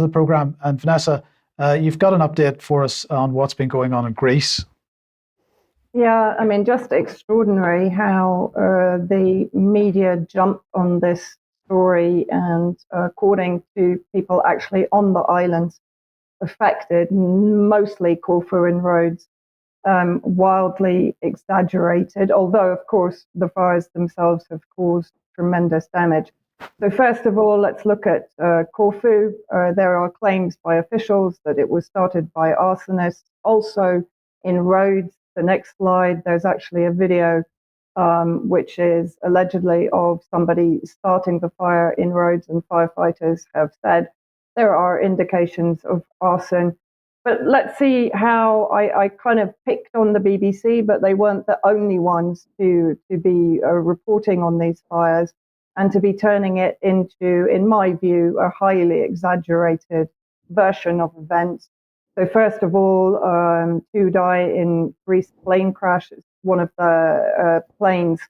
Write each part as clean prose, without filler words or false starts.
of the programme. And Vanessa, you've got an update for us on what's been going on in Greece. Yeah, I mean, just extraordinary how the media jumped on this story, and according to people actually on the islands affected, mostly Corfu and Rhodes, wildly exaggerated, although, of course, the fires themselves have caused tremendous damage. So first of all, let's look at Corfu. There are claims by officials that it was started by arsonists. Also in Rhodes, the next slide, there's actually a video which is allegedly of somebody starting the fire in Rhodes, and firefighters have said there are indications of arson. But let's see how I kind of picked on the BBC, but they weren't the only ones to be reporting on these fires and to be turning it into, in my view, a highly exaggerated version of events. So first of all, 2 die in Greece plane crash. It's one of the planes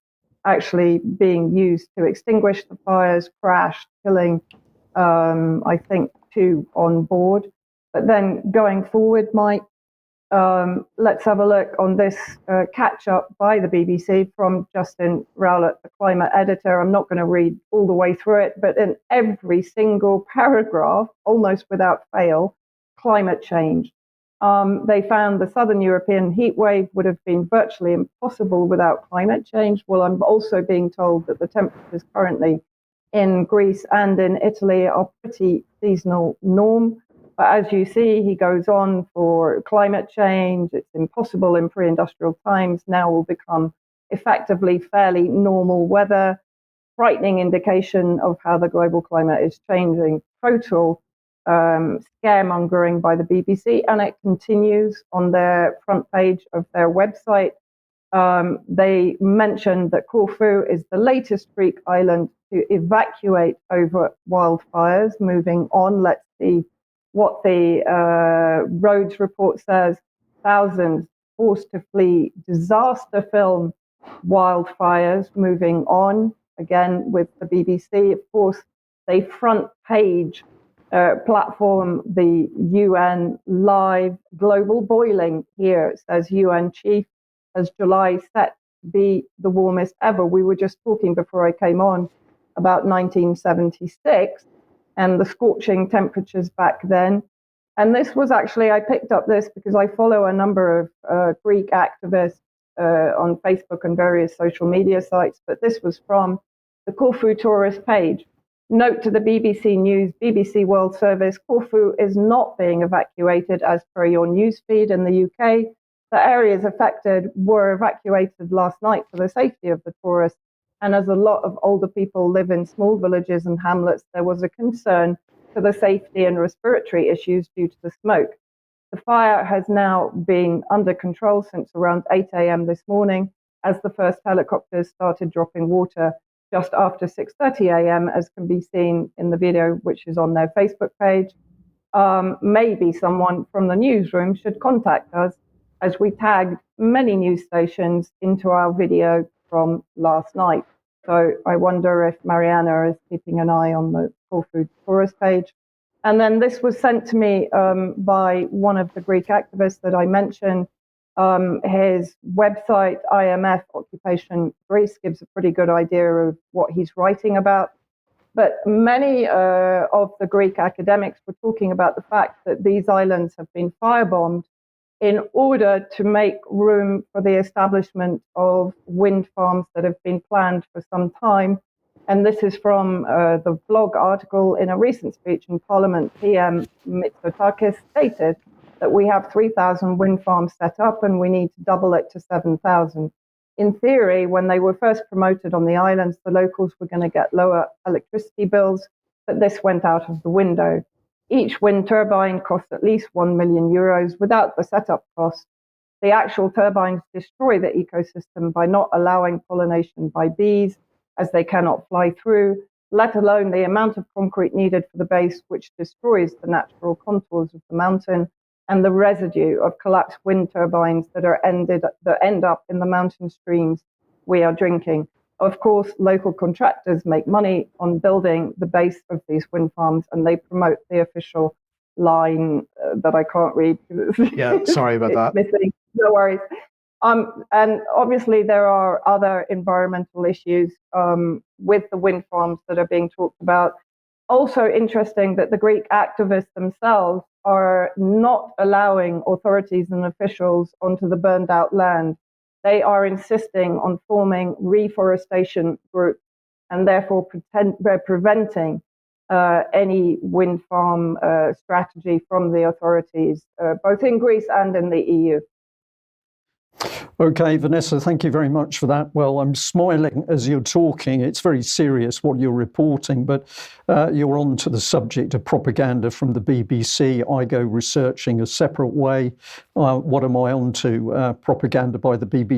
actually being used to extinguish the fires, crashed, killing, I think, 2 on board. But then going forward, Mike, let's have a look on this catch-up by the BBC from Justin Rowlett, the climate editor. I'm not going to read all the way through it, but in every single paragraph, almost without fail, climate change. They found the southern European heat wave would have been virtually impossible without climate change. Well, I'm also being told that the temperatures currently in Greece and in Italy are pretty seasonal norm. But as you see, he goes on for climate change. It's impossible in pre-industrial times. Now will become effectively fairly normal weather. Frightening indication of how the global climate is changing. Total scaremongering by the BBC, and it continues on their front page of their website. They mentioned that Corfu is the latest Greek island to evacuate over wildfires. Moving on, let's see what the Rhodes report says. Thousands forced to flee disaster film wildfires. Moving on, again with the BBC, of course, they front page platform the UN live global boiling. Here it says UN chief as July set to be the warmest ever. We were just talking before I came on about 1976 and the scorching temperatures back then. And this was actually, I picked up this because I follow a number of Greek activists on Facebook and various social media sites, but this was from the Corfu Tourist page. Note to the BBC News, BBC World Service, Corfu is not being evacuated as per your newsfeed in the UK. The areas affected were evacuated last night for the safety of the tourists. And as a lot of older people live in small villages and hamlets, there was a concern for the safety and respiratory issues due to the smoke. The fire has now been under control since around 8 a.m. this morning, as the first helicopters started dropping water just after 6:30 a.m., as can be seen in the video, which is on their Facebook page. Maybe someone from the newsroom should contact us, as we tagged many news stations into our video from last night. So I wonder if Mariana is keeping an eye on the Corfu Tourist page. And then this was sent to me by one of the Greek activists that I mentioned. His website, IMF Occupation Greece, gives a pretty good idea of what he's writing about. But many of the Greek academics were talking about the fact that these islands have been firebombed in order to make room for the establishment of wind farms that have been planned for some time. And this is from the blog article. In a recent speech in Parliament, PM Mitsotakis stated that we have 3,000 wind farms set up and we need to double it to 7,000. In theory, when they were first promoted on the islands, the locals were going to get lower electricity bills, but this went out of the window. Each wind turbine costs at least 1 million euros without the setup cost. The actual turbines destroy the ecosystem by not allowing pollination by bees, as they cannot fly through, let alone the amount of concrete needed for the base, which destroys the natural contours of the mountain, and the residue of collapsed wind turbines that end up in the mountain streams we are drinking. Of course, local contractors make money on building the base of these wind farms, and they promote the official line that I can't read. Yeah, sorry about that. Missing. No worries. And obviously there are other environmental issues with the wind farms that are being talked about. Also interesting that the Greek activists themselves are not allowing authorities and officials onto the burned out land. They are insisting on forming reforestation groups and therefore preventing any wind farm strategy from the authorities, both in Greece and in the EU. Okay, Vanessa, thank you very much for that. Well, I'm smiling as you're talking. It's very serious what you're reporting, but you're on to the subject of propaganda from the BBC. I go researching a separate way. What am I on to? Propaganda by the BBC.